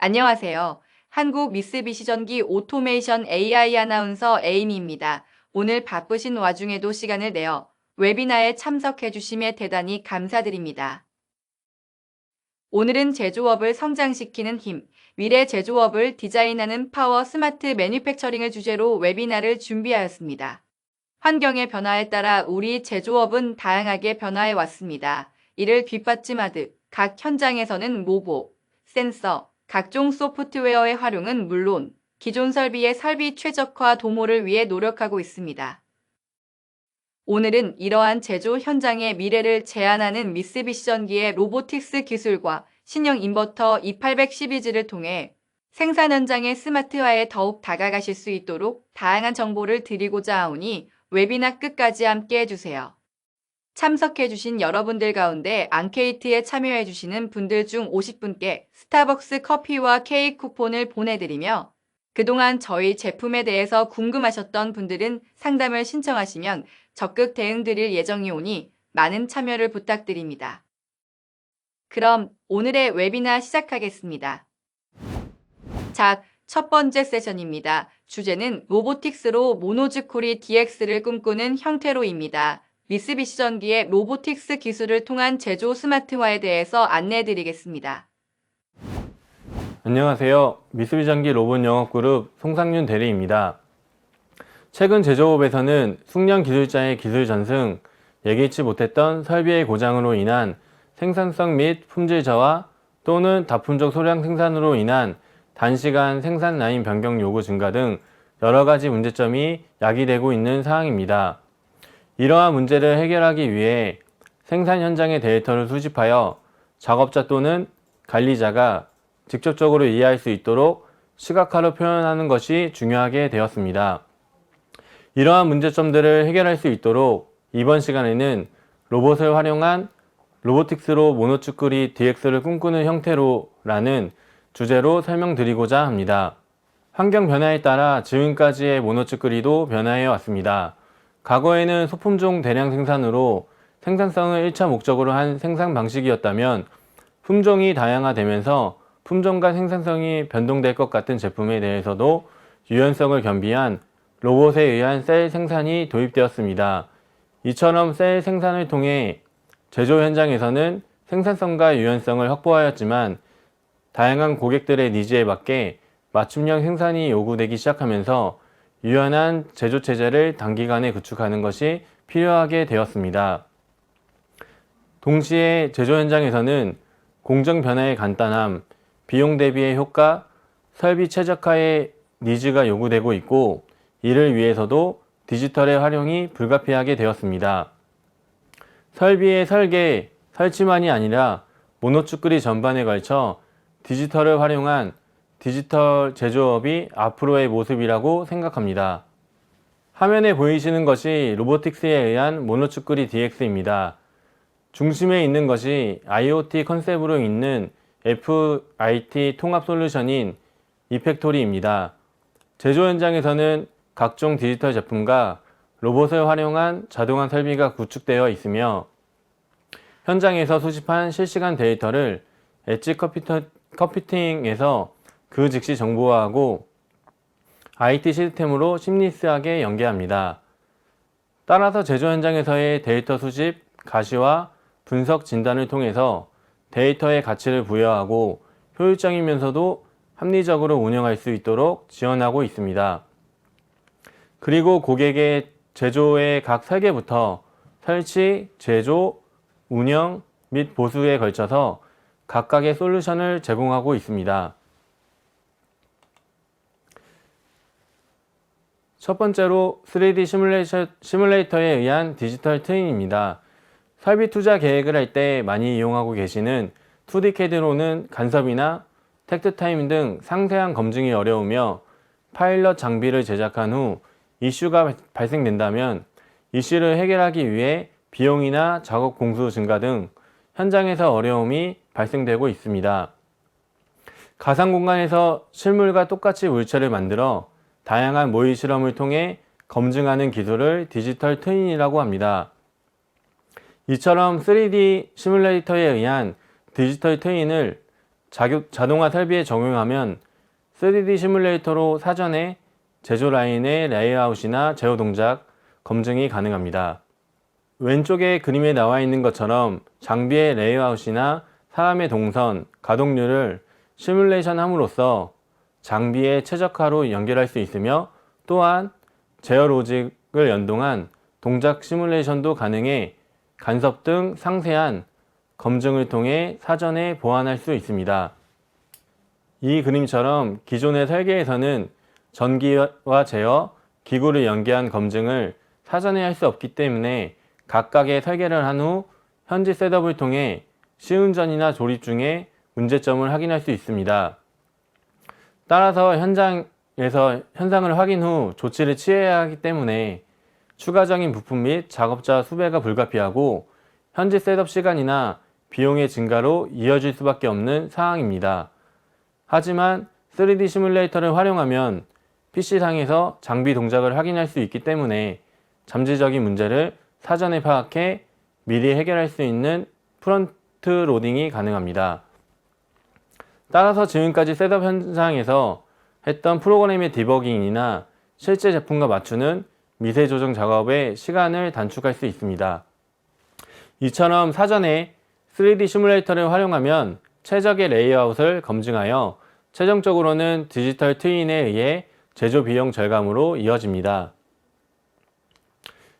안녕하세요. 한국 미쓰비시전기 오토메이션 AI 아나운서 에이미입니다. 오늘 바쁘신 와중에도 시간을 내어 웨비나에 참석해 주심에 대단히 감사드립니다. 오늘은 제조업을 성장시키는 힘, 미래 제조업을 디자인하는 파워 스마트 매뉴팩처링을 주제로 웨비나를 준비하였습니다. 환경의 변화에 따라 우리 제조업은 다양하게 변화해 왔습니다. 이를 뒷받침하듯 각 현장에서는 모보, 센서, 각종 소프트웨어의 활용은 물론 기존 설비의 설비 최적화 도모를 위해 노력하고 있습니다. 오늘은 이러한 제조 현장의 미래를 제안하는 미쓰비시전기의 로보틱스 기술과 신형 인버터 E800 시리즈를 통해 생산 현장의 스마트화에 더욱 다가가실 수 있도록 다양한 정보를 드리고자 하오니 웨비나 끝까지 함께 해주세요. 참석해주신 여러분들 가운데 앙케이트에 참여해주시는 분들 중 50분께 스타벅스 커피와 케이크 쿠폰을 보내드리며 그동안 저희 제품에 대해서 궁금하셨던 분들은 상담을 신청하시면 적극 대응 드릴 예정이오니 많은 참여를 부탁드립니다. 그럼 오늘의 웨비나 시작하겠습니다. 자, 첫 번째 세션입니다. 주제는 로보틱스로 모노즈쿠리 DX를 꿈꾸는 형태로입니다. 미쓰비시전기의 로보틱스 기술을 통한 제조 스마트화에 대해서 안내해드리겠습니다. 안녕하세요. 미쓰비전기 로봇영업그룹 송상윤 대리입니다. 최근 제조업에서는 숙련 기술자의 기술 전승, 예기치 못했던 설비의 고장으로 인한 생산성 및 품질 저하 또는 다품종 소량 생산으로 인한 단시간 생산 라인 변경 요구 증가 등 여러가지 문제점이 야기되고 있는 상황입니다. 이러한 문제를 해결하기 위해 생산 현장의 데이터를 수집하여 작업자 또는 관리자가 직접적으로 이해할 수 있도록 시각화로 표현하는 것이 중요하게 되었습니다. 이러한 문제점들을 해결할 수 있도록 이번 시간에는 로봇을 활용한 로보틱스로 모노츠쿠리 DX를 꿈꾸는 형태로라는 주제로 설명드리고자 합니다. 환경 변화에 따라 지금까지의 모노츠쿠리도 변화해 왔습니다. 과거에는 소품종 대량 생산으로 생산성을 1차 목적으로 한 생산 방식이었다면 품종이 다양화되면서 품종과 생산성이 변동될 것 같은 제품에 대해서도 유연성을 겸비한 로봇에 의한 셀 생산이 도입되었습니다. 이처럼 셀 생산을 통해 제조 현장에서는 생산성과 유연성을 확보하였지만 다양한 고객들의 니즈에 맞게 맞춤형 생산이 요구되기 시작하면서 유연한 제조 체제를 단기간에 구축하는 것이 필요하게 되었습니다. 동시에 제조 현장에서는 공정 변화의 간단함, 비용 대비의 효과, 설비 최적화의 니즈가 요구되고 있고 이를 위해서도 디지털의 활용이 불가피하게 되었습니다. 설비의 설계, 설치만이 아니라 모노츠쿠리 전반에 걸쳐 디지털을 활용한 디지털 제조업이 앞으로의 모습이라고 생각합니다. 화면에 보이시는 것이 로보틱스에 의한 모노츠쿠리 DX입니다. 중심에 있는 것이 IoT 컨셉으로 있는 FIT 통합 솔루션인 이팩토리입니다. 제조 현장에서는 각종 디지털 제품과 로봇을 활용한 자동화 설비가 구축되어 있으며 현장에서 수집한 실시간 데이터를 엣지 컴퓨팅에서 그 즉시 정보화하고 IT 시스템으로 심리스하게 연계합니다. 따라서 제조 현장에서의 데이터 수집, 가시화, 분석, 진단을 통해서 데이터의 가치를 부여하고 효율적이면서도 합리적으로 운영할 수 있도록 지원하고 있습니다. 그리고 고객의 제조의 각 설계부터 설치, 제조, 운영 및 보수에 걸쳐서 각각의 솔루션을 제공하고 있습니다. 첫 번째로 3D 시뮬레이터에 의한 디지털 트윈입니다. 설비 투자 계획을 할 때 많이 이용하고 계시는 2D CAD로는 간섭이나 텍트 타임 등 상세한 검증이 어려우며 파일럿 장비를 제작한 후 이슈가 발생된다면 이슈를 해결하기 위해 비용이나 작업 공수 증가 등 현장에서 어려움이 발생되고 있습니다. 가상 공간에서 실물과 똑같이 물체를 만들어 다양한 모의 실험을 통해 검증하는 기술을 디지털 트윈이라고 합니다. 이처럼 3D 시뮬레이터에 의한 디지털 트윈을 자동화 설비에 적용하면 3D 시뮬레이터로 사전에 제조 라인의 레이아웃이나 제어 동작 검증이 가능합니다. 왼쪽에 그림에 나와 있는 것처럼 장비의 레이아웃이나 사람의 동선, 가동률을 시뮬레이션 함으로써 장비의 최적화로 연결할 수 있으며 또한 제어 로직을 연동한 동작 시뮬레이션도 가능해 간섭 등 상세한 검증을 통해 사전에 보완할 수 있습니다. 이 그림처럼 기존의 설계에서는 전기와 제어, 기구를 연계한 검증을 사전에 할 수 없기 때문에 각각의 설계를 한 후 현지 셋업을 통해 시운전이나 조립 중에 문제점을 확인할 수 있습니다. 따라서 현장에서 현상을 확인 후 조치를 취해야 하기 때문에 추가적인 부품 및 작업자 수배가 불가피하고 현지 셋업 시간이나 비용의 증가로 이어질 수밖에 없는 상황입니다. 하지만 3D 시뮬레이터를 활용하면 PC상에서 장비 동작을 확인할 수 있기 때문에 잠재적인 문제를 사전에 파악해 미리 해결할 수 있는 프론트 로딩이 가능합니다. 따라서 지금까지 셋업 현장에서 했던 프로그램의 디버깅이나 실제 제품과 맞추는 미세 조정 작업의 시간을 단축할 수 있습니다. 이처럼 사전에 3D 시뮬레이터를 활용하면 최적의 레이아웃을 검증하여 최종적으로는 디지털 트윈에 의해 제조 비용 절감으로 이어집니다.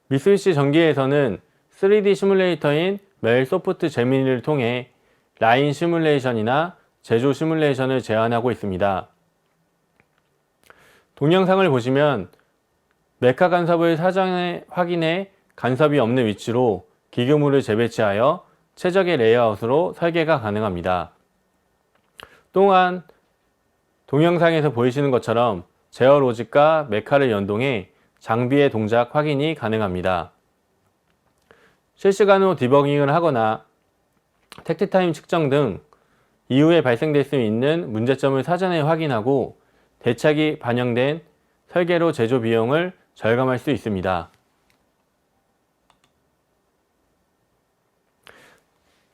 미쓰비시 전기에서는 3D 시뮬레이터인 멜 소프트 제미니를 통해 라인 시뮬레이션이나 제조 시뮬레이션을 제안하고 있습니다. 동영상을 보시면 메카 간섭을 사전에 확인해 간섭이 없는 위치로 기교물을 재배치하여 최적의 레이아웃으로 설계가 가능합니다. 또한 동영상에서 보이시는 것처럼 제어 로직과 메카를 연동해 장비의 동작 확인이 가능합니다. 실시간으로 디버깅을 하거나 택트타임 측정 등 이후에 발생될 수 있는 문제점을 사전에 확인하고 대책이 반영된 설계로 제조 비용을 절감할 수 있습니다.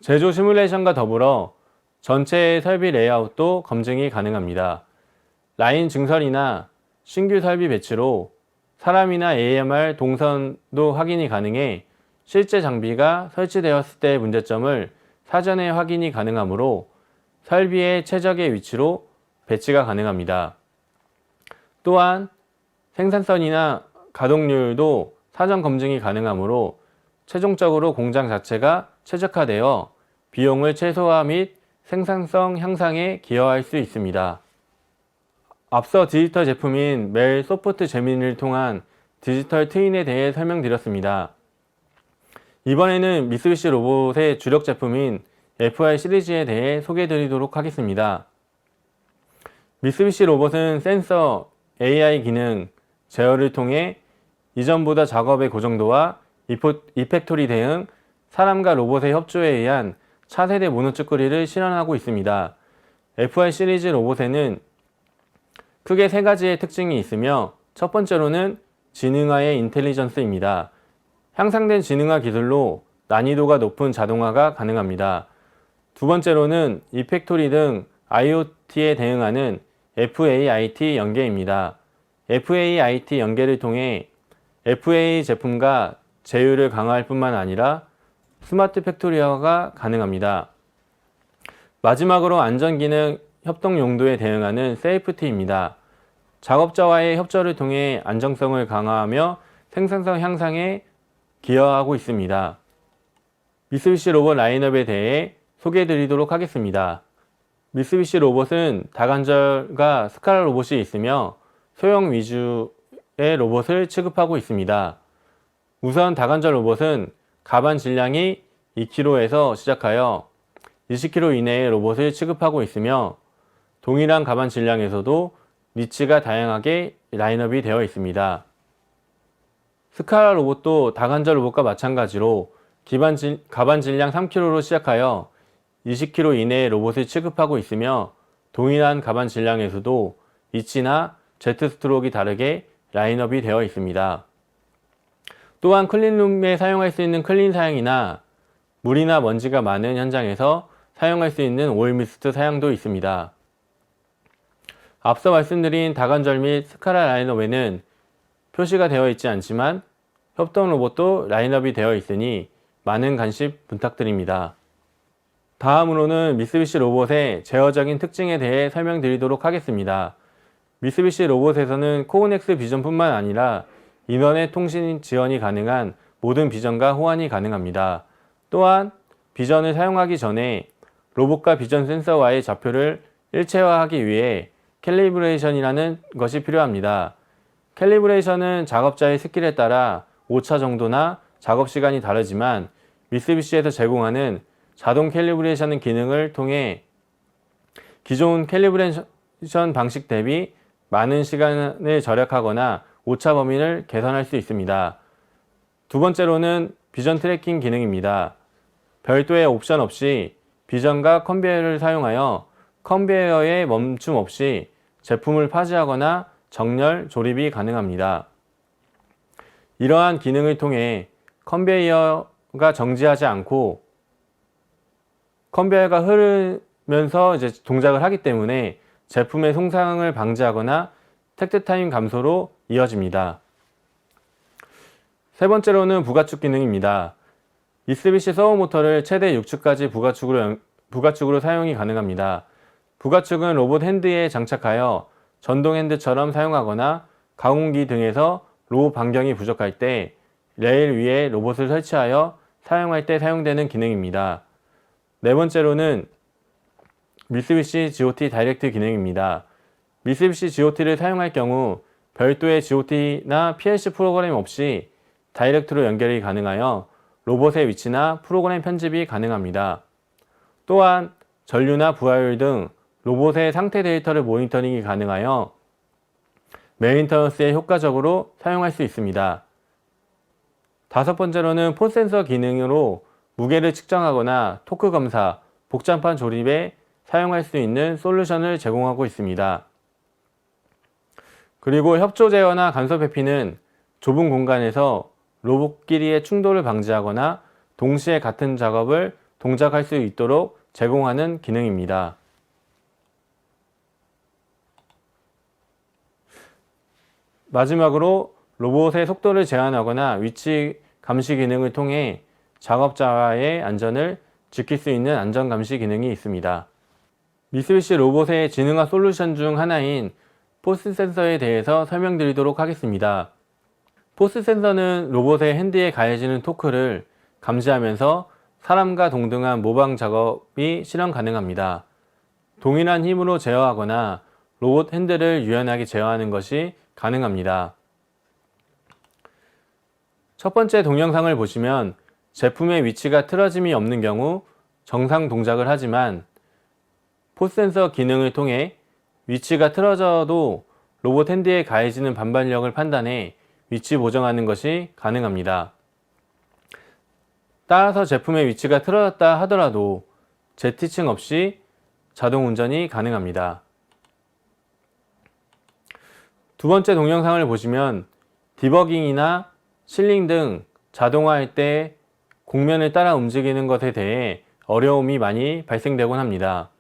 제조 시뮬레이션과 더불어 전체의 설비 레이아웃도 검증이 가능합니다. 라인 증설이나 신규 설비 배치로 사람이나 AMR 동선도 확인이 가능해 실제 장비가 설치되었을 때의 문제점을 사전에 확인이 가능하므로 설비의 최적의 위치로 배치가 가능합니다. 또한 생산성이나 가동률도 사전 검증이 가능하므로 최종적으로 공장 자체가 최적화되어 비용을 최소화 및 생산성 향상에 기여할 수 있습니다. 앞서 디지털 제품인 멜 소프트 제미니를 통한 디지털 트윈에 대해 설명드렸습니다. 이번에는 미쓰비시 로봇의 주력 제품인 FR 시리즈에 대해 소개해드리도록 하겠습니다. 미쓰비시 로봇은 센서, AI 기능, 제어를 통해 이전보다 작업의 고정도와 이펙토리 대응, 사람과 로봇의 협조에 의한 차세대 모노츠크리를 실현하고 있습니다. FR 시리즈 로봇에는 크게 세 가지의 특징이 있으며 첫 번째로는 지능화의 인텔리전스입니다. 향상된 지능화 기술로 난이도가 높은 자동화가 가능합니다. 두 번째로는 이펙토리 등 IoT에 대응하는 FAIT 연계입니다. FAIT 연계를 통해 FA 제품과 제휴를 강화할 뿐만 아니라 스마트 팩토리화가 가능합니다. 마지막으로 안전기능 협동 용도에 대응하는 세이프티입니다. 작업자와의 협조를 통해 안정성을 강화하며 생산성 향상에 기여하고 있습니다. 미쓰비시 로봇 라인업에 대해 소개해드리도록 하겠습니다. 미쓰비시 로봇은 다관절과 스칼라 로봇이 있으며 소형 위주의 로봇을 취급하고 있습니다. 우선 다관절 로봇은 가반 질량이 2kg에서 시작하여 20kg 이내의 로봇을 취급하고 있으며 동일한 가반 질량에서도 리치가 다양하게 라인업이 되어 있습니다. 스칼라 로봇도 다관절 로봇과 마찬가지로 가반 질량 3kg로 시작하여 20kg 이내의 로봇을 취급하고 있으며 동일한 가반 질량에서도 리치나 제트 스트로크가 다르게 라인업이 되어 있습니다. 또한 클린룸에 사용할 수 있는 클린 사양이나 물이나 먼지가 많은 현장에서 사용할 수 있는 오일 미스트 사양도 있습니다. 앞서 말씀드린 다관절 및 스카라 라인업에는 표시가 되어 있지 않지만 협동 로봇도 라인업이 되어 있으니 많은 관심 부탁드립니다. 다음으로는 미쓰비시 로봇의 제어적인 특징에 대해 설명드리도록 하겠습니다. 미쓰비시 로봇에서는 코오넥스 비전뿐만 아니라 인터넷 통신 지원이 가능한 모든 비전과 호환이 가능합니다. 또한 비전을 사용하기 전에 로봇과 비전 센서와의 좌표를 일체화하기 위해 캘리브레이션이라는 것이 필요합니다. 캘리브레이션은 작업자의 스킬에 따라 오차 정도나 작업 시간이 다르지만 미쓰비시에서 제공하는 자동 캘리브레이션 기능을 통해 기존 캘리브레이션 방식 대비 많은 시간을 절약하거나 오차 범위를 개선할 수 있습니다. 두 번째로는 비전 트래킹 기능입니다. 별도의 옵션 없이 비전과 컨베이어를 사용하여 컨베이어에 멈춤 없이 제품을 파지하거나 정렬, 조립이 가능합니다. 이러한 기능을 통해 컨베이어가 정지하지 않고 컨베이어가 흐르면서 동작을 하기 때문에 제품의 손상을 방지하거나 택트 타임 감소로 이어집니다. 세 번째로는 부가축 기능입니다. 미쓰비시 서브 모터를 최대 6축까지 부가축으로 사용이 가능합니다. 부가축은 로봇 핸드에 장착하여 전동 핸드처럼 사용하거나 가공기 등에서 로봇 반경이 부족할 때 레일 위에 로봇을 설치하여 사용할 때 사용되는 기능입니다. 네 번째로는 미쓰비시 GOT 다이렉트 기능입니다. 미쓰비시 GOT를 사용할 경우 별도의 GOT나 PLC 프로그램 없이 다이렉트로 연결이 가능하여 로봇의 위치나 프로그램 편집이 가능합니다. 또한 전류나 부하율 등 로봇의 상태 데이터를 모니터링이 가능하여 메인터넌스에 효과적으로 사용할 수 있습니다. 다섯 번째로는 포스 센서 기능으로 무게를 측정하거나 토크 검사, 복잡한 조립에 사용할 수 있는 솔루션을 제공하고 있습니다. 그리고 협조 제어나 간섭 회피는 좁은 공간에서 로봇끼리의 충돌을 방지하거나 동시에 같은 작업을 동작할 수 있도록 제공하는 기능입니다. 마지막으로 로봇의 속도를 제한하거나 위치 감시 기능을 통해 작업자와의 안전을 지킬 수 있는 안전 감시 기능이 있습니다. 미쓰비시 로봇의 지능화 솔루션 중 하나인 포스 센서에 대해서 설명드리도록 하겠습니다. 포스 센서는 로봇의 핸드에 가해지는 토크를 감지하면서 사람과 동등한 모방 작업이 실현 가능합니다. 동일한 힘으로 제어하거나 로봇 핸들을 유연하게 제어하는 것이 가능합니다. 첫 번째 동영상을 보시면 제품의 위치가 틀어짐이 없는 경우 정상 동작을 하지만 포스 센서 기능을 통해 위치가 틀어져도 로봇 핸드에 가해지는 반발력을 판단해 위치 보정하는 것이 가능합니다. 따라서 제품의 위치가 틀어졌다 하더라도 재티칭 없이 자동 운전이 가능합니다. 두 번째 동영상을 보시면 디버깅이나 실링 등 자동화할 때 곡면을 따라 움직이는 것에 대해 어려움이 많이 발생되곤 합니다.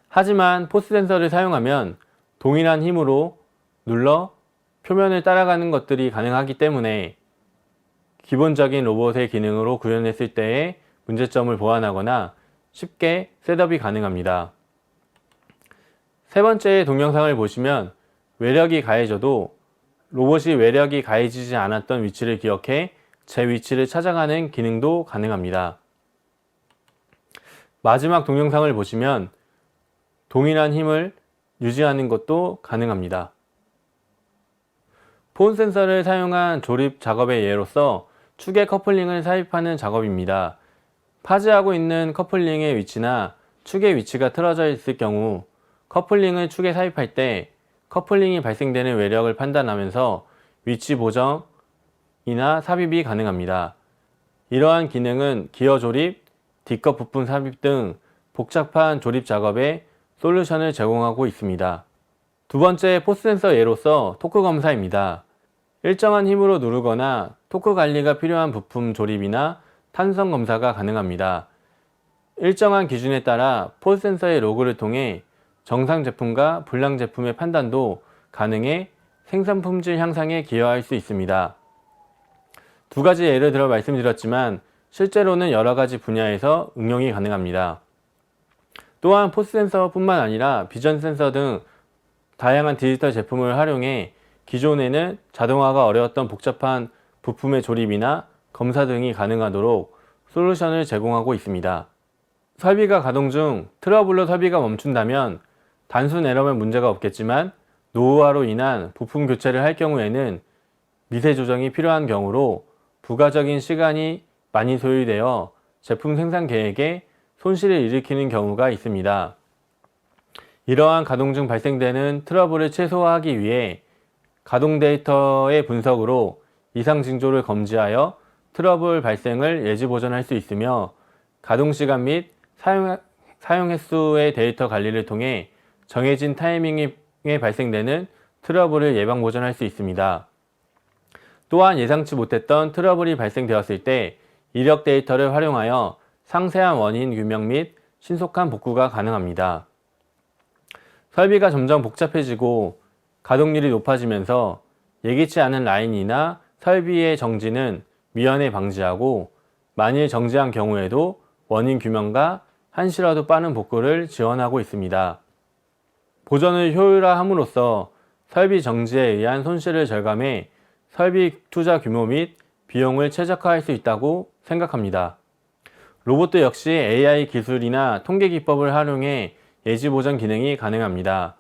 하지만 포스 센서를 사용하면 동일한 힘으로 눌러 표면을 따라가는 것들이 가능하기 때문에 기본적인 로봇의 기능으로 구현했을 때의 문제점을 보완하거나 쉽게 셋업이 가능합니다. 세 번째 동영상을 보시면 외력이 가해져도 로봇이 외력이 가해지지 않았던 위치를 기억해 제 위치를 찾아가는 기능도 가능합니다. 마지막 동영상을 보시면 동일한 힘을 유지하는 것도 가능합니다. 폰 센서를 사용한 조립 작업의 예로서 축의 커플링을 삽입하는 작업입니다. 파지하고 있는 커플링의 위치나 축의 위치가 틀어져 있을 경우 커플링을 축에 삽입할 때 커플링이 발생되는 외력을 판단하면서 위치 보정이나 삽입이 가능합니다. 이러한 기능은 기어 조립, D컷 부품 삽입 등 복잡한 조립 작업에 솔루션을 제공하고 있습니다. 두 번째 포스 센서 예로서 토크 검사입니다. 일정한 힘으로 누르거나 토크 관리가 필요한 부품 조립이나 탄성 검사가 가능합니다. 일정한 기준에 따라 포스 센서의 로그를 통해 정상 제품과 불량 제품의 판단도 가능해 생산 품질 향상에 기여할 수 있습니다. 두 가지 예를 들어 말씀드렸지만 실제로는 여러 가지 분야에서 응용이 가능합니다. 또한 포스 센서뿐만 아니라 비전 센서 등 다양한 디지털 제품을 활용해 기존에는 자동화가 어려웠던 복잡한 부품의 조립이나 검사 등이 가능하도록 솔루션을 제공하고 있습니다. 설비가 가동 중 트러블로 설비가 멈춘다면 단순 에러면 문제가 없겠지만 노후화로 인한 부품 교체를 할 경우에는 미세 조정이 필요한 경우로 부가적인 시간이 많이 소요되어 제품 생산 계획에 손실을 일으키는 경우가 있습니다. 이러한 가동 중 발생되는 트러블을 최소화하기 위해 가동 데이터의 분석으로 이상 징조를 검지하여 트러블 발생을 예지 보전할 수 있으며 가동 시간 및 사용 횟수의 데이터 관리를 통해 정해진 타이밍에 발생되는 트러블을 예방 보전할 수 있습니다. 또한 예상치 못했던 트러블이 발생되었을 때 이력 데이터를 활용하여 상세한 원인 규명 및 신속한 복구가 가능합니다. 설비가 점점 복잡해지고 가동률이 높아지면서 예기치 않은 라인이나 설비의 정지는 미연에 방지하고 만일 정지한 경우에도 원인 규명과 한시라도 빠른 복구를 지원하고 있습니다. 보전을 효율화함으로써 설비 정지에 의한 손실을 절감해 설비 투자 규모 및 비용을 최적화할 수 있다고 생각합니다. 로봇도 역시 AI 기술이나 통계 기법을 활용해 예지 보전 기능이 가능합니다.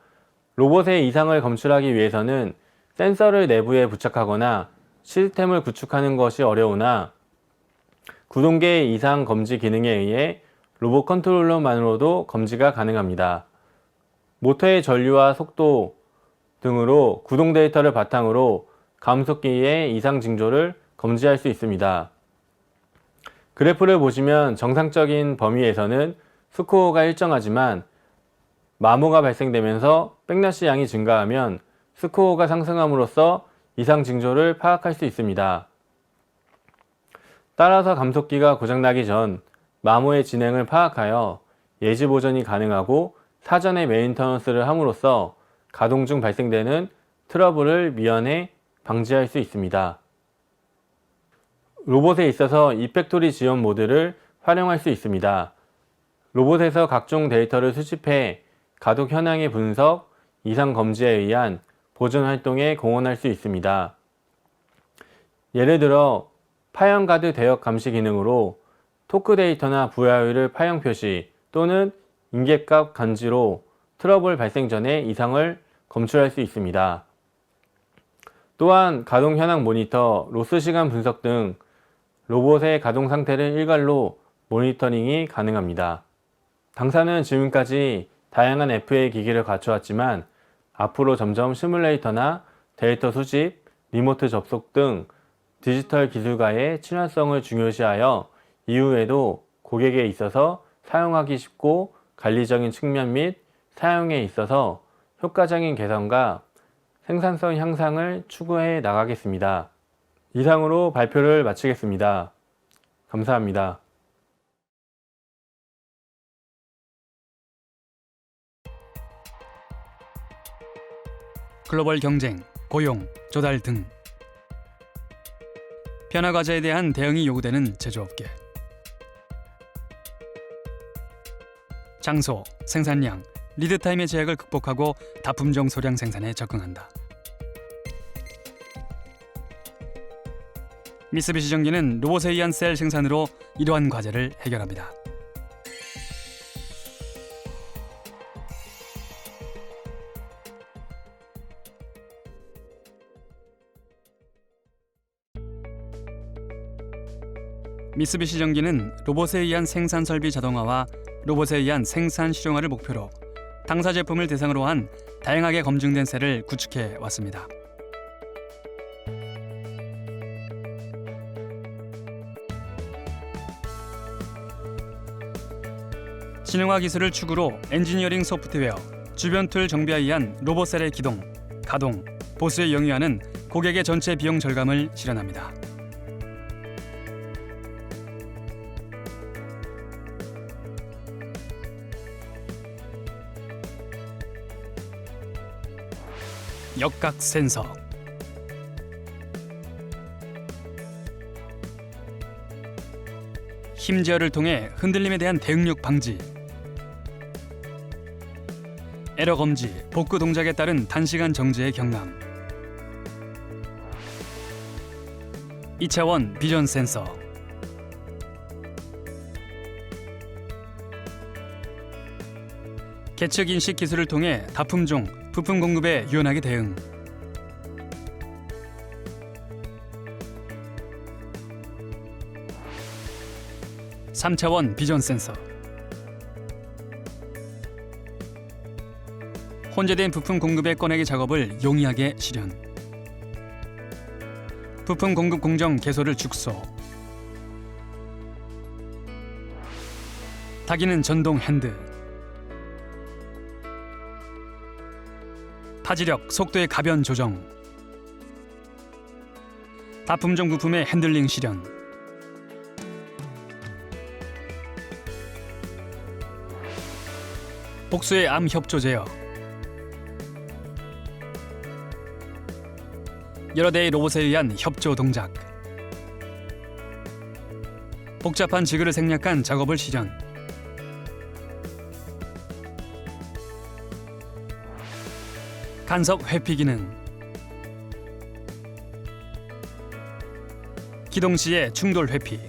로봇의 이상을 검출하기 위해서는 센서를 내부에 부착하거나 시스템을 구축하는 것이 어려우나 구동계의 이상 검지 기능에 의해 로봇 컨트롤러만으로도 검지가 가능합니다. 모터의 전류와 속도 등으로 구동 데이터를 바탕으로 감속기의 이상 징조를 검지할 수 있습니다. 그래프를 보시면 정상적인 범위에서는 스코어가 일정하지만 마모가 발생되면서 백라시 양이 증가하면 스코어가 상승함으로써 이상 징조를 파악할 수 있습니다. 따라서 감속기가 고장나기 전 마모의 진행을 파악하여 예지 보전이 가능하고 사전에 메인터넌스를 함으로써 가동 중 발생되는 트러블을 미연에 방지할 수 있습니다. 로봇에 있어서 이팩토리 지원 모드를 활용할 수 있습니다. 로봇에서 각종 데이터를 수집해 가동 현황의 분석, 이상 검지에 의한 보존 활동에 공헌할 수 있습니다. 예를 들어 파형 가드 대역 감시 기능으로 토크 데이터나 부하율을 파형 표시 또는 인계값 간지로 트러블 발생 전에 이상을 검출할 수 있습니다. 또한 가동 현황 모니터, 로스 시간 분석 등 로봇의 가동 상태를 일괄로 모니터링이 가능합니다. 당사는 지금까지 다양한 FA 기기를 갖추었지만 앞으로 점점 시뮬레이터나 데이터 수집, 리모트 접속 등 디지털 기술과의 친화성을 중요시하여 이후에도 고객에 있어서 사용하기 쉽고 관리적인 측면 및 사용에 있어서 효과적인 개선과 생산성 향상을 추구해 나가겠습니다. 이상으로 발표를 마치겠습니다. 감사합니다. 글로벌 경쟁, 고용, 조달 등 변화 과제에 대한 대응이 요구되는 제조업계. 장소, 생산량, 리드타임의 제약을 극복하고 다품종 소량 생산에 접근한다. 미쓰비시 전기는 로봇에 의한 셀 생산으로 이러한 과제를 해결합니다. 미쓰비시 전기는 로봇에 의한 생산 설비 자동화와 로봇에 의한 생산 실용화를 목표로 당사 제품을 대상으로 한 다양하게 검증된 셀을 구축해 왔습니다. 신형화 기술을 축으로 엔지니어링 소프트웨어, 주변 툴 정비에 의한 로봇셀의 기동, 가동, 보수에 영위하는 고객의 전체 비용 절감을 실현합니다. 역각 센서. 힘 제어를 통해 흔들림에 대한 대응력 방지. 에러 검지, 복구 동작에 따른 단시간 정지의 경감. 2차원 비전 센서. 계측 인식 기술을 통해 다품 중 부품 공급에 유연하게 대응. 3차원 비전 센서. 혼재된 부품 공급의 꺼내기 작업을 용이하게 실현. 부품 공급 공정 개소를 축소. 타기는 전동 핸드. 타지력, 속도의 가변 조정. 다품종 부품의 핸들링 실현. 복수의 암 협조 제어. 여러 대의 로봇에 의한 협조 동작. 복잡한 지그를 생략한 작업을 실현. 간섭 회피 기능. 기동 시의 충돌 회피.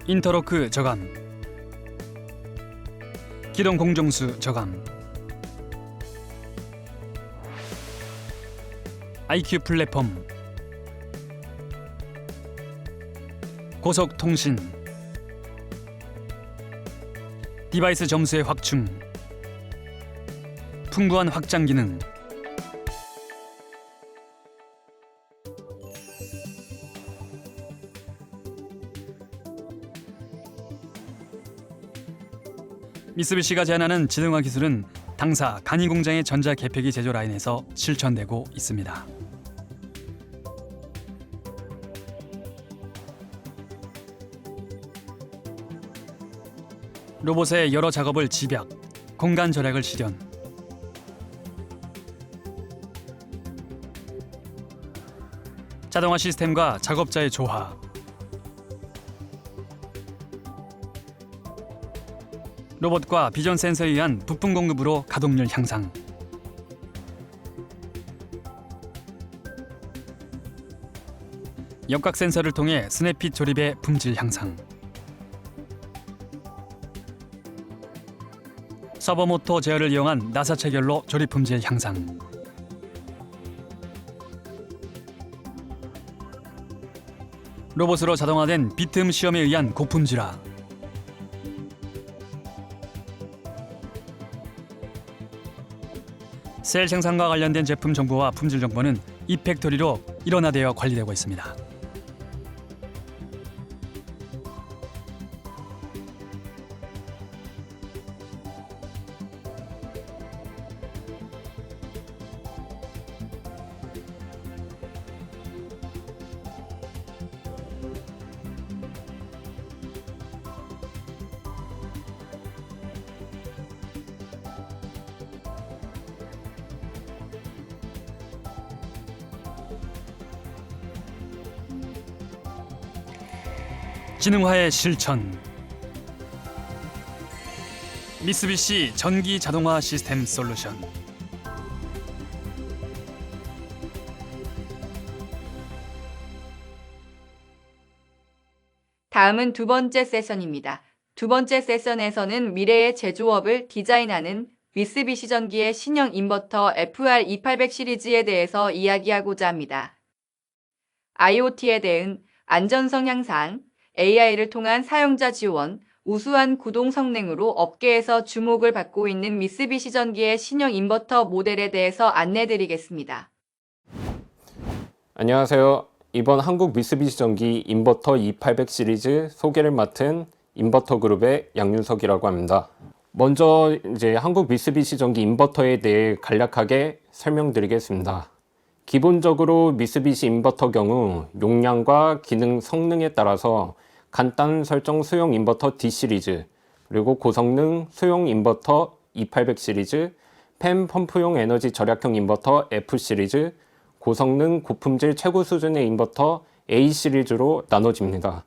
인터로크 저감. 기동 공정수 저감. IQ 플랫폼. 고속 통신. 디바이스 점수의 확충. 풍부한 확장 기능. 미쓰비시가 제안하는 지능화 기술은 당사 간이 공장의 전자 계폐기 제조 라인에서 실천되고 있습니다. 로봇의 여러 작업을 집약, 공간 절약을 실현. 자동화 시스템과 작업자의 조화. 로봇과 비전 센서에 의한 부품 공급으로 가동률 향상. 역각 센서를 통해 스냅핏 조립의 품질 향상. 서버모터 제어를 이용한 나사 체결로 조립 품질 향상. 로봇으로 자동화된 비트음 시험에 의한 고품질화. 셀 생산과 관련된 제품 정보와 품질 정보는 이팩토리로 일원화되어 관리되고 있습니다. 지능화의 실천. 미쓰비시 전기 자동화 시스템 솔루션. 다음은 두 번째 세션입니다. 두 번째 세션에서는 미래의 제조업을 디자인하는 미쓰비시 전기의 신형 인버터 FR2800 시리즈에 대해서 이야기하고자 합니다. IoT에 대응, 안전성 향상, AI를 통한 사용자 지원, 우수한 구동 성능으로 업계에서 주목을 받고 있는 미쓰비시 전기의 신형 인버터 모델에 대해서 안내드리겠습니다. 안녕하세요. 이번 한국 미쓰비시 전기 인버터 2800 시리즈 소개를 맡은 인버터 그룹의 양윤석이라고 합니다. 먼저 한국 미쓰비시 전기 인버터에 대해 간략하게 설명드리겠습니다. 기본적으로 미쓰비시 인버터 경우 용량과 기능 성능에 따라서 간단 설정 수용 인버터 D 시리즈, 그리고 고성능 수용 인버터 2800 시리즈, 펜 펌프용 에너지 절약형 인버터 F 시리즈, 고성능 고품질 최고 수준의 인버터 A 시리즈로 나눠집니다.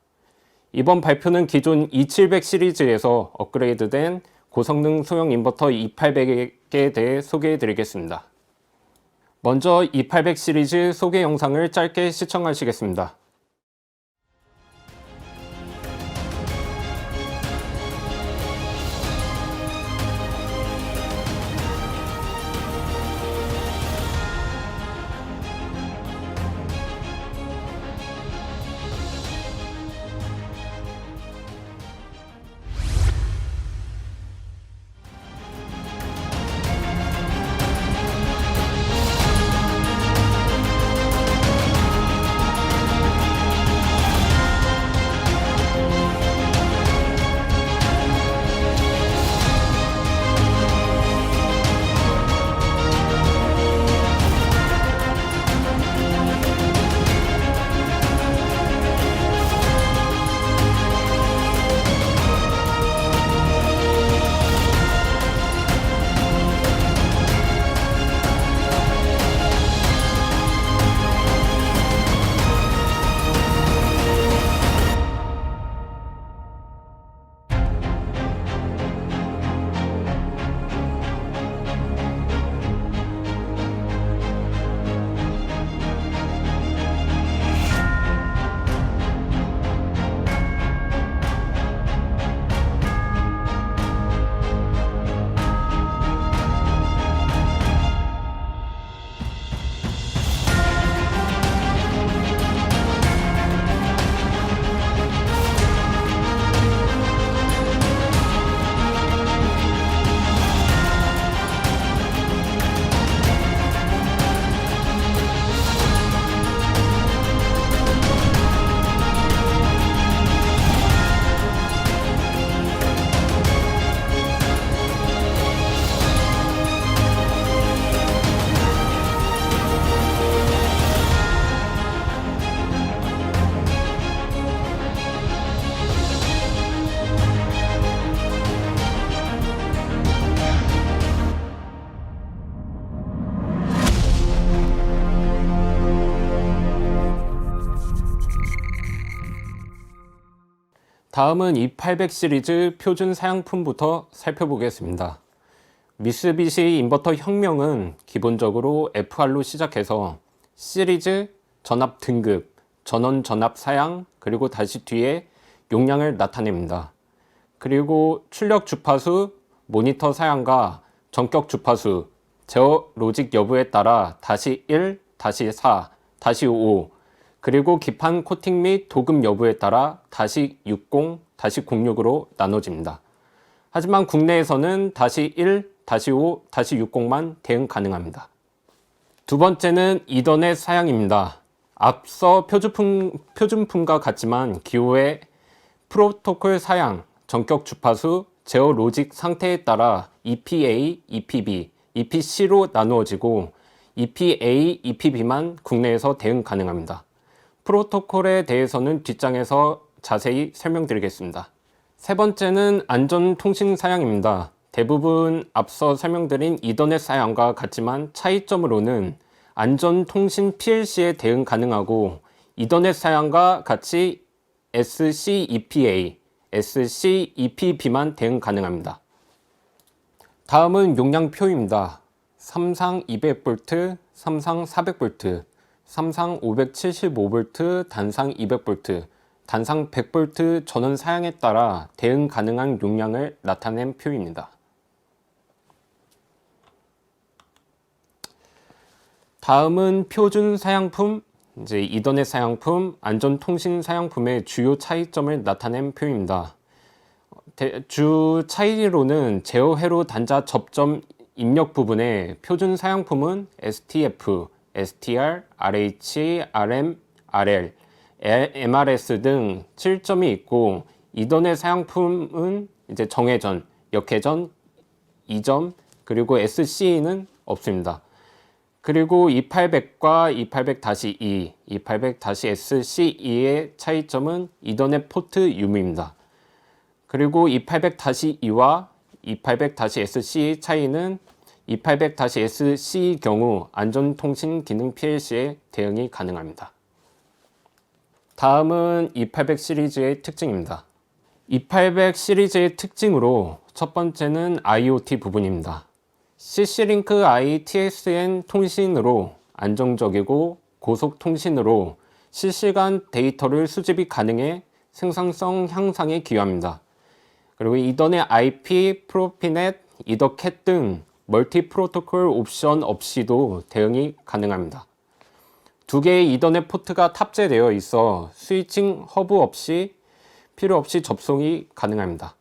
이번 발표는 기존 E700 시리즈에서 업그레이드된 고성능 소형 인버터 E800에 대해 소개해 드리겠습니다. 먼저 E800 시리즈 소개 영상을 짧게 시청하시겠습니다. 다음은 E800 시리즈 표준 사양품부터 살펴보겠습니다. 미쓰비시 인버터 혁명은 기본적으로 FR로 시작해서 시리즈, 전압 등급, 전원 전압 사양, 그리고 다시 뒤에 용량을 나타냅니다. 그리고 출력 주파수, 모니터 사양과 전격 주파수, 제어 로직 여부에 따라 다시 1, 다시 4, 다시 5, 그리고 기판 코팅 및 도금 여부에 따라 다시 60, 다시 06으로 나눠집니다. 하지만 국내에서는 다시 1, 다시 5, 다시 60만 대응 가능합니다. 두 번째는 이더넷 사양입니다. 앞서 표준품과 같지만 기호의 프로토콜 사양, 전격 주파수, 제어 로직 상태에 따라 EPA, EPB, EPC로 나누어지고 EPA, EPB만 국내에서 대응 가능합니다. 프로토콜에 대해서는 뒷장에서 자세히 설명드리겠습니다. 세 번째는 안전통신 사양입니다. 대부분 앞서 설명드린 이더넷 사양과 같지만 차이점으로는 안전통신 PLC에 대응 가능하고 이더넷 사양과 같이 SCEPA, SCEPB만 대응 가능합니다. 다음은 용량표입니다. 삼상 200V, 삼상 400V, 삼상 575V, 단상 200V, 단상 100V 전원 사양에 따라 대응 가능한 용량을 나타낸 표입니다. 다음은 표준 사양품, 이더넷 사양품, 안전통신 사양품의 주요 차이점을 나타낸 표입니다. 주 차이로는 제어 회로 단자 접점 입력 부분에 표준 사양품은 STF, STR, RH, RM, RL, MRS 등 7점이 있고 이더넷 사양품은 정회전, 역회전 2점, 그리고 SC는 없습니다. 그리고 2800과 2800-2, 2800-SCE의 차이점은 이더넷 포트 유무입니다. 그리고 2800-2와 2800-SC의 차이는 2800-SC의 경우 안전통신 기능 PLC에 대응이 가능합니다. 다음은 2800 시리즈의 특징입니다. 2800 시리즈의 특징으로 첫 번째는 IoT 부분입니다. CC-링크 ITSN 통신으로 안정적이고 고속 통신으로 실시간 데이터를 수집이 가능해 생산성 향상에 기여합니다. 그리고 이더넷 IP, 프로피넷, 이더캣 등 멀티 프로토콜 옵션 없이도 대응이 가능합니다. 두 개의 이더넷 포트가 탑재되어 있어 스위칭 허브 없이 필요 없이 접속이 가능합니다.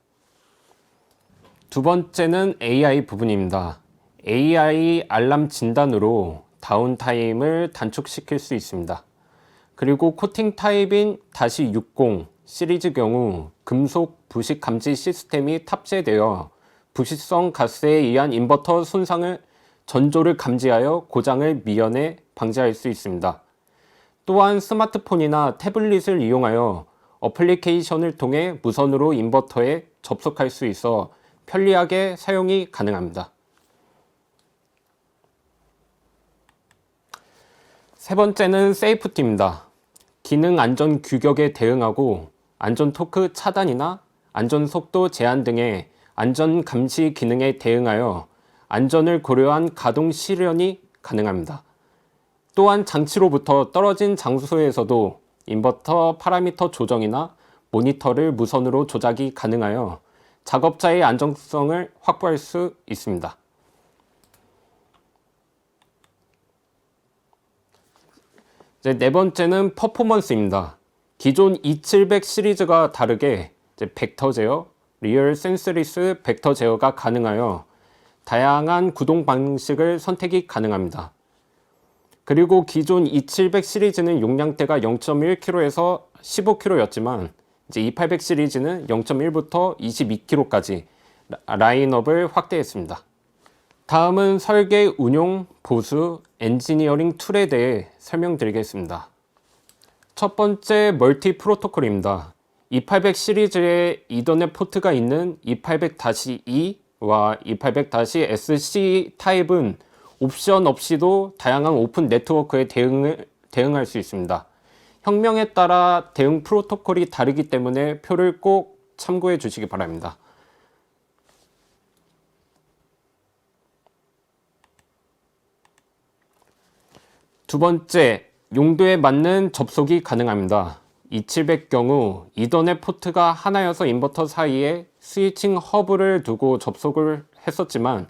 두 번째는 AI 부분입니다. AI 알람 진단으로 다운타임을 단축시킬 수 있습니다. 그리고 코팅 타입인 -60 시리즈 경우 금속 부식 감지 시스템이 탑재되어 부식성 가스에 의한 인버터 손상을 전조를 감지하여 고장을 미연에 방지할 수 있습니다. 또한 스마트폰이나 태블릿을 이용하여 어플리케이션을 통해 무선으로 인버터에 접속할 수 있어 편리하게 사용이 가능합니다. 세 번째는 세이프티입니다. 기능 안전 규격에 대응하고 안전 토크 차단이나 안전 속도 제한 등의 안전 감시 기능에 대응하여 안전을 고려한 가동 실현이 가능합니다. 또한 장치로부터 떨어진 장소에서도 인버터 파라미터 조정이나 모니터를 무선으로 조작이 가능하여 작업자의 안정성을 확보할 수 있습니다. 네 번째는 퍼포먼스입니다. 기존 2700 시리즈가 다르게 벡터 제어, 리얼 센서리스 벡터 제어가 가능하여 다양한 구동 방식을 선택이 가능합니다. 그리고 기존 2700 시리즈는 용량대가 0.1kg에서 15kg였지만 이제 2800 시리즈는 0.1부터 22kg까지 라인업을 확대했습니다. 다음은 설계, 운용, 보수, 엔지니어링 툴에 대해 설명드리겠습니다. 첫 번째 멀티 프로토콜입니다. 2800 시리즈에 이더넷 포트가 있는 2800-2와 2800-SC 타입은 옵션 없이도 다양한 오픈 네트워크에 대응할 수 있습니다. 형명에 따라 대응 프로토콜이 다르기 때문에 표를 꼭 참고해 주시기 바랍니다. 두 번째, 용도에 맞는 접속이 가능합니다. 2700 경우 이더넷 포트가 하나여서 인버터 사이에 스위칭 허브를 두고 접속을 했었지만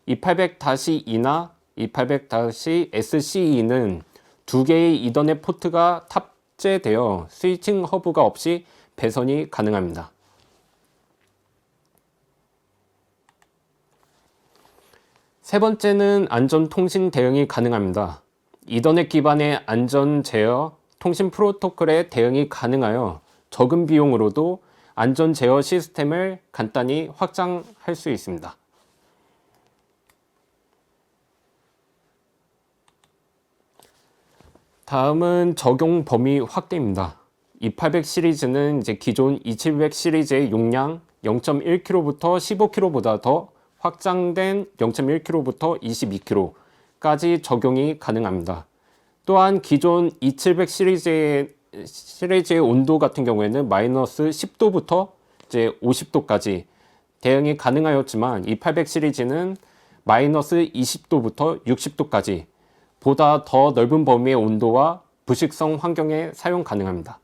2800-2나 2800-SCE는 두 개의 이더넷 포트가 탑재되어 스위칭 허브가 없이 배선이 가능합니다. 세 번째는 안전 통신 대응이 가능합니다. 이더넷 기반의 안전 제어 통신 프로토콜에 대응이 가능하여 적은 비용으로도 안전 제어 시스템을 간단히 확장할 수 있습니다. 다음은 적용 범위 확대입니다. 2800 시리즈는 이제 기존 2700 시리즈의 용량 0.1kg부터 15kg보다 더 확장된 0.1kg부터 22kg까지 적용이 가능합니다. 또한 기존 2700 시리즈의 온도 같은 경우에는 마이너스 10도부터 이제 50도까지 대응이 가능하였지만 2800 시리즈는 마이너스 20도부터 60도까지 보다 더 넓은 범위의 온도와 부식성 환경에 사용 가능합니다.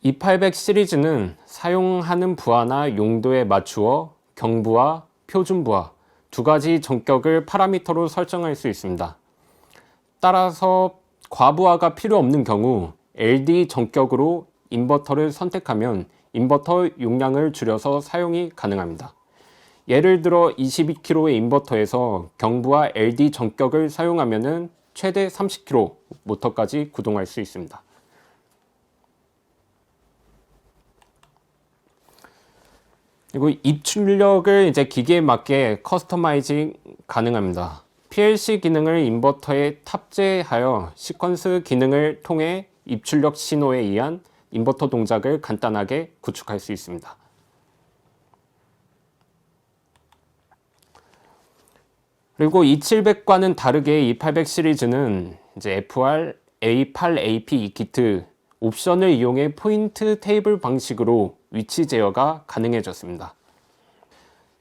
E800 시리즈는 사용하는 부하나 용도에 맞추어 경부하, 표준부하 두 가지 전격을 파라미터로 설정할 수 있습니다. 따라서 과부하가 필요 없는 경우 LD 전격으로 인버터를 선택하면 인버터 용량을 줄여서 사용이 가능합니다. 예를 들어 22kg의 인버터에서 경부하 LD 전격을 사용하면 최대 30kg 모터까지 구동할 수 있습니다. 그리고 입출력을 이제 기계에 맞게 커스터마이징 가능합니다. PLC 기능을 인버터에 탑재하여 시퀀스 기능을 통해 입출력 신호에 의한 인버터 동작을 간단하게 구축할 수 있습니다. 그리고 2700과는 다르게 2800 시리즈는 이제 FR A8AP 키트 옵션을 이용해 포인트 테이블 방식으로 위치 제어가 가능해졌습니다.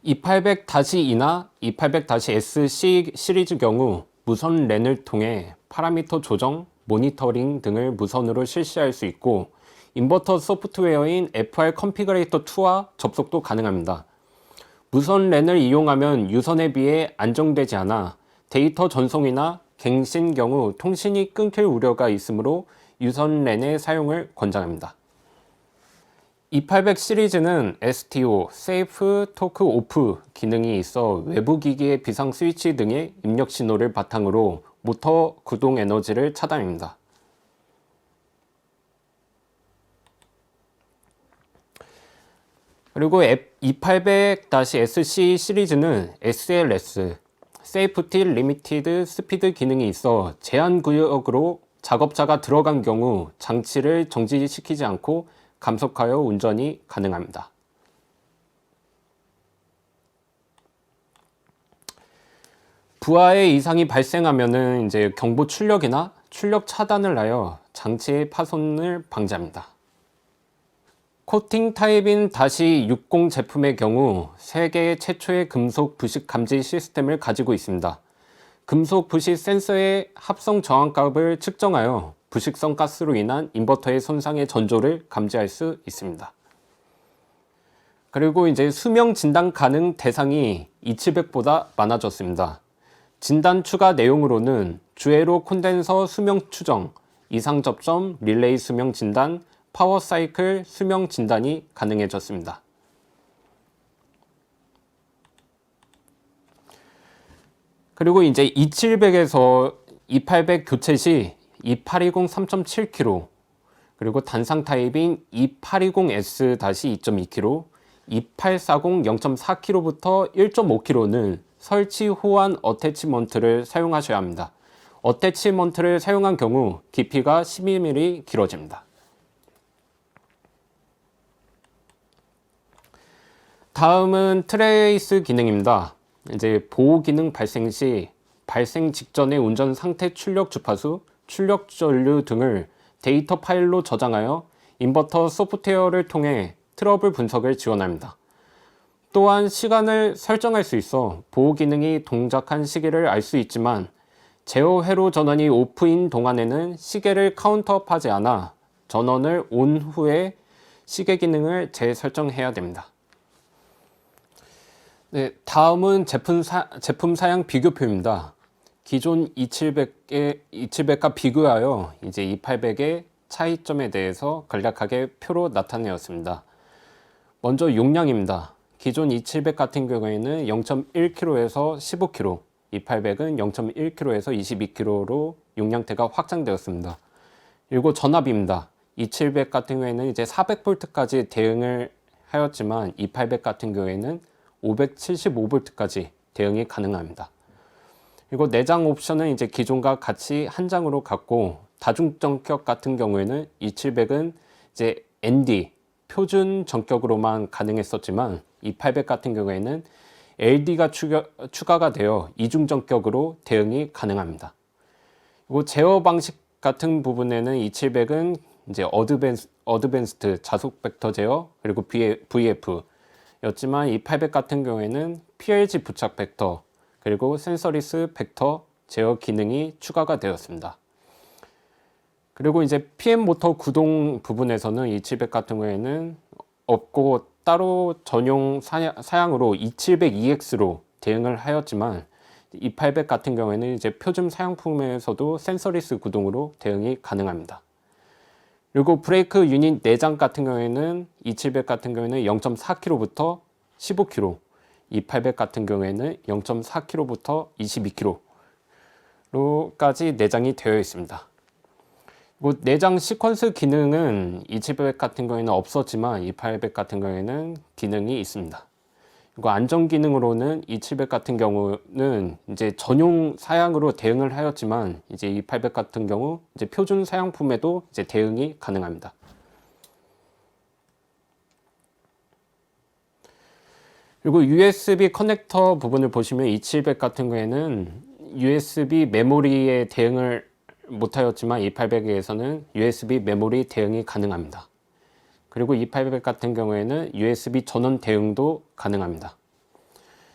2800-2나 2800-SC 시리즈 경우 무선 랜을 통해 파라미터 조정, 모니터링 등을 무선으로 실시할 수 있고 인버터 소프트웨어인 FR 컨피그레이터 2와 접속도 가능합니다. 무선 랜을 이용하면 유선에 비해 안정되지 않아 데이터 전송이나 갱신 경우 통신이 끊길 우려가 있으므로 유선 랜의 사용을 권장합니다. 2800 시리즈는 STO, Safe Talk Off 기능이 있어 외부 기기의 비상 스위치 등의 입력 신호를 바탕으로 모터 구동 에너지를 차단합니다. 그리고 2800-SC 시리즈는 SLS, Safety Limited Speed 기능이 있어 제한 구역으로 작업자가 들어간 경우 장치를 정지시키지 않고 감속하여 운전이 가능합니다. 부하의 이상이 발생하면은 이제 경보 출력이나 출력 차단을 하여 장치의 파손을 방지합니다. 코팅 타입인 -60 제품의 경우 세계 최초의 금속 부식 감지 시스템을 가지고 있습니다. 금속 부식 센서의 합성 저항값을 측정하여 부식성 가스로 인한 인버터의 손상의 전조를 감지할 수 있습니다. 그리고 이제 수명 진단 가능 대상이 2700보다 많아졌습니다. 진단 추가 내용으로는 주회로 콘덴서 수명 추정, 이상 접점 릴레이 수명 진단, 파워 사이클 수명 진단이 가능해졌습니다. 그리고 이제 2700에서 2800 교체 시 2820 3.7kg, 그리고 단상 타입인 2820S-2.2kg, 2840 0.4kg부터 1.5kg는 설치 호환 어태치먼트를 사용하셔야 합니다. 어태치먼트를 사용한 경우 깊이가 12mm 길어집니다. 다음은 트레이스 기능입니다. 이제 보호 기능 발생 시 발생 직전의 운전 상태 출력 주파수, 출력 전류 등을 데이터 파일로 저장하여 인버터 소프트웨어를 통해 트러블 분석을 지원합니다. 또한 시간을 설정할 수 있어 보호 기능이 동작한 시기를 알 수 있지만 제어 회로 전원이 오프인 동안에는 시계를 카운트업하지 않아 전원을 온 후에 시계 기능을 재설정해야 됩니다. 네, 다음은 제품 사양 비교표입니다. 기존 2700과 비교하여 이제 2800의 차이점에 대해서 간략하게 표로 나타내었습니다. 먼저 용량입니다. 기존 2700 같은 경우에는 0.1kg에서 15kg, 2800은 0.1kg에서 22kg로 용량대가 확장되었습니다. 그리고 전압입니다. 2700 같은 경우에는 이제 400V까지 대응을 하였지만 2800 같은 경우에는 575V까지 대응이 가능합니다. 그리고 내장 옵션은 이제 기존과 같이 한 장으로 갖고 다중 전격 같은 경우에는 2700은 이제 ND 표준 전격으로만 가능했었지만 2800 같은 경우에는 LD가 추가가 되어 이중 전격으로 대응이 가능합니다. 그리고 제어 방식 같은 부분에는 2700은 이제 어드밴스드 자속 벡터 제어 그리고 VF 였지만 2800 같은 경우에는 PLC 부착 벡터 그리고 센서리스 벡터 제어 기능이 추가가 되었습니다. 그리고 이제 PM 모터 구동 부분에서는 2700 같은 경우에는 없고 따로 전용 사양으로 2700EX로 대응을 하였지만 2800 같은 경우에는 이제 표준 사양품에서도 센서리스 구동으로 대응이 가능합니다. 그리고 브레이크 유닛 내장 같은 경우에는 2700 같은 경우에는 0.4kg부터 15kg, 2800 같은 경우에는 0.4kg부터 22kg로까지 내장이 되어 있습니다. 그리고 내장 시퀀스 기능은 2700 같은 경우에는 없었지만 2800 같은 경우에는 기능이 있습니다. 그리고 안전 기능으로는 2700 같은 경우는 이제 전용 사양으로 대응을 하였지만 이제 2800 같은 경우 이제 표준 사양품에도 이제 대응이 가능합니다. 그리고 USB 커넥터 부분을 보시면 E700 같은 경우에는 USB 메모리에 대응을 못하였지만 E800에서는 USB 메모리 대응이 가능합니다. 그리고 E800 같은 경우에는 USB 전원 대응도 가능합니다.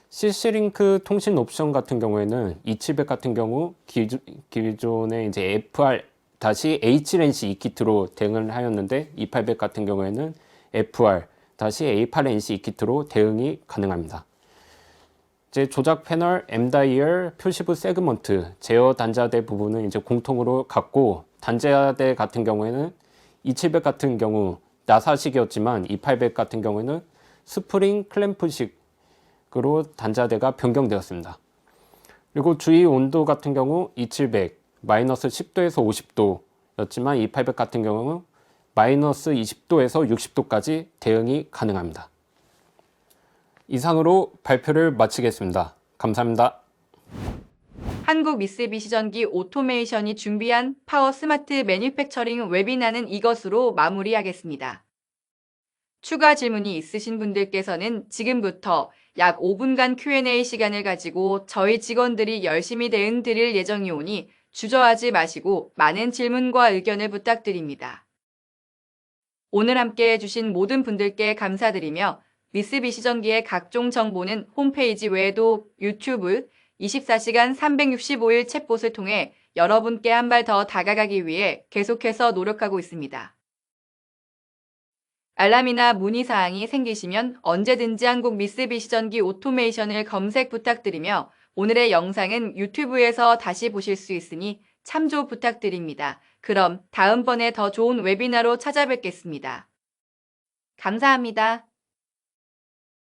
CC-링크 통신 옵션 같은 경우에는 E700 같은 경우 기존에 이제 FR-H-NC e키트로 대응을 하였는데 E800 같은 경우에는 FR-A8NC e키트로 대응이 가능합니다. 이제 조작 패널, M-다이얼, 표시부 세그먼트, 제어 단자대 부분은 이제 공통으로 갖고, 단자대 같은 경우에는 E700 같은 경우 나사식이었지만 E800 같은 경우에는 스프링 클램프식으로 단자대가 변경되었습니다. 그리고 주의 온도 같은 경우 E700 마이너스 10도에서 50도였지만 E800 같은 경우는 마이너스 20도에서 60도까지 대응이 가능합니다. 이상으로 발표를 마치겠습니다. 감사합니다. 한국 미쓰비시 전기 오토메이션이 준비한 파워 스마트 매뉴팩처링 웨비나는 이것으로 마무리하겠습니다. 추가 질문이 있으신 분들께서는 지금부터 약 5분간 Q&A 시간을 가지고 저희 직원들이 열심히 대응 드릴 예정이오니 주저하지 마시고 많은 질문과 의견을 부탁드립니다. 오늘 함께 해주신 모든 분들께 감사드리며 미쓰비시 전기의 각종 정보는 홈페이지 외에도 유튜브 24시간 365일 챗봇을 통해 여러분께 한 발 더 다가가기 위해 계속해서 노력하고 있습니다. 알람이나 문의사항이 생기시면 언제든지 한국 미쓰비시 전기 오토메이션을 검색 부탁드리며 오늘의 영상은 유튜브에서 다시 보실 수 있으니 참조 부탁드립니다. 그럼 다음번에 더 좋은 웨비나로 찾아뵙겠습니다. 감사합니다.